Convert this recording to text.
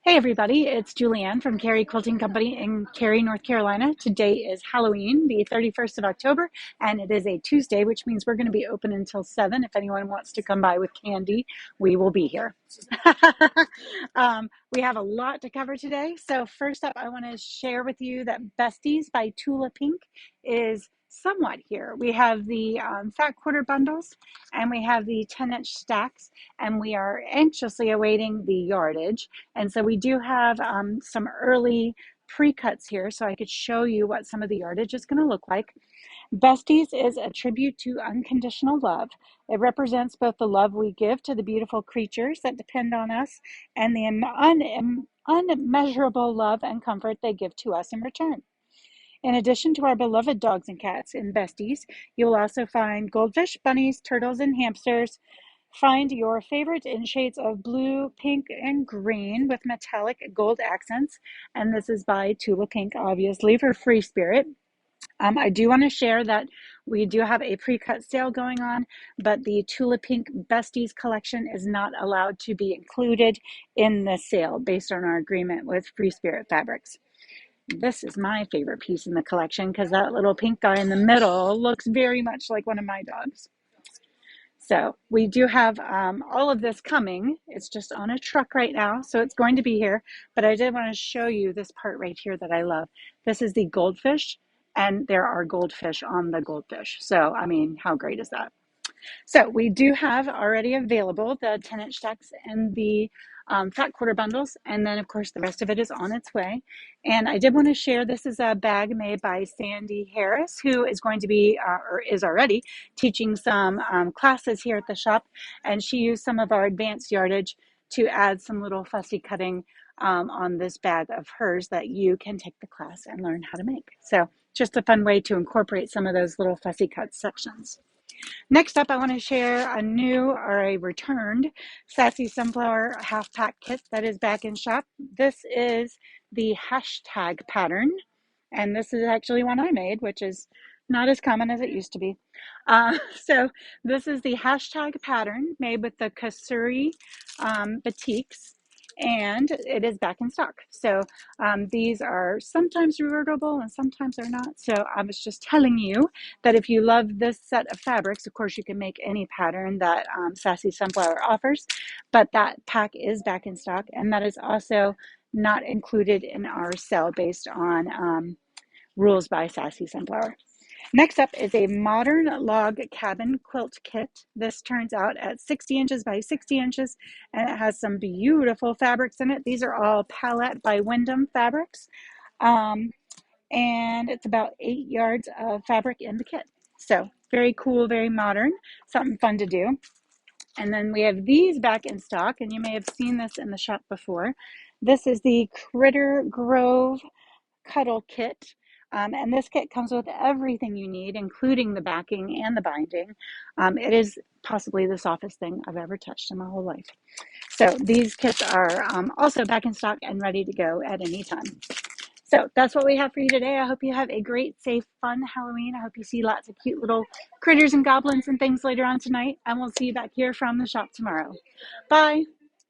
Hey everybody, it's Julianne from Cary Quilting Company in Cary, North Carolina. Today is Halloween, the 31st of October, and it is a Tuesday, which means we're going to be open until 7. If anyone wants to come by with candy, we will be here. We have a lot to cover today. So first up, I want to share with you that Besties by Tula Pink is somewhat here. We have the fat quarter bundles and we have the 10-inch stacks, and we are anxiously awaiting the yardage. And so we do have some early pre-cuts here, so I could show you what some of the yardage is going to look like. Besties is a tribute to unconditional love. It represents both the love we give to the beautiful creatures that depend on us and the unmeasurable love and comfort they give to us in return. In addition to our beloved dogs and cats in Besties, you will also find goldfish, bunnies, turtles, and hamsters. Find your favorite in shades of blue, pink, and green with metallic gold accents. And this is by Tula Pink, obviously, for Free Spirit. I do want to share that we do have a pre-cut sale going on, but the Tula Pink Besties collection is not allowed to be included in the sale based on our agreement with Free Spirit Fabrics. This is my favorite piece in the collection because that little pink guy in the middle looks very much like one of my dogs. So we do have all of this coming. It's just on a truck right now, so it's going to be here. But I did want to show you this part right here that I love. This is the goldfish, and there are goldfish on the goldfish. So, I mean, how great is that? So we do have already available the 10-inch stacks and the fat quarter bundles. And then, of course, the rest of it is on its way. And I did want to share, this is a bag made by Sandy Harris, who is going to be, or is already, teaching some classes here at the shop. And she used some of our advanced yardage to add some little fussy cutting on this bag of hers that you can take the class and learn how to make. So just a fun way to incorporate some of those little fussy cut sections. Next up, I want to share a new or a returned Sassy Sunflower half pack kit that is back in shop. This is the hashtag pattern, and this is actually one I made, which is not as common as it used to be. So this is the hashtag pattern made with the Kasuri batiks, and it is back in stock. So these are sometimes revertible and sometimes they're not. So I was just telling you that if you love this set of fabrics, of course you can make any pattern that Sassy Sunflower offers, but that pack is back in stock, and that is also not included in our sale based on rules by Sassy Sunflower. Next up is a modern log cabin quilt kit. This turns out at 60 inches by 60 inches, and it has some beautiful fabrics in it. These are all Palette by Wyndham fabrics, and it's about 8 yards of fabric in the kit. So very cool, very modern, something fun to do. And then we have these back in stock, and you may have seen this in the shop before. This is the Critter Grove Cuddle Kit. And this kit comes with everything you need, including the backing and the binding. It is possibly the softest thing I've ever touched in my whole life. So these kits are also back in stock and ready to go at any time. So that's what we have for you today. I hope you have a great, safe, fun Halloween. I hope you see lots of cute little critters and goblins and things later on tonight. And we'll see you back here from the shop tomorrow. Bye.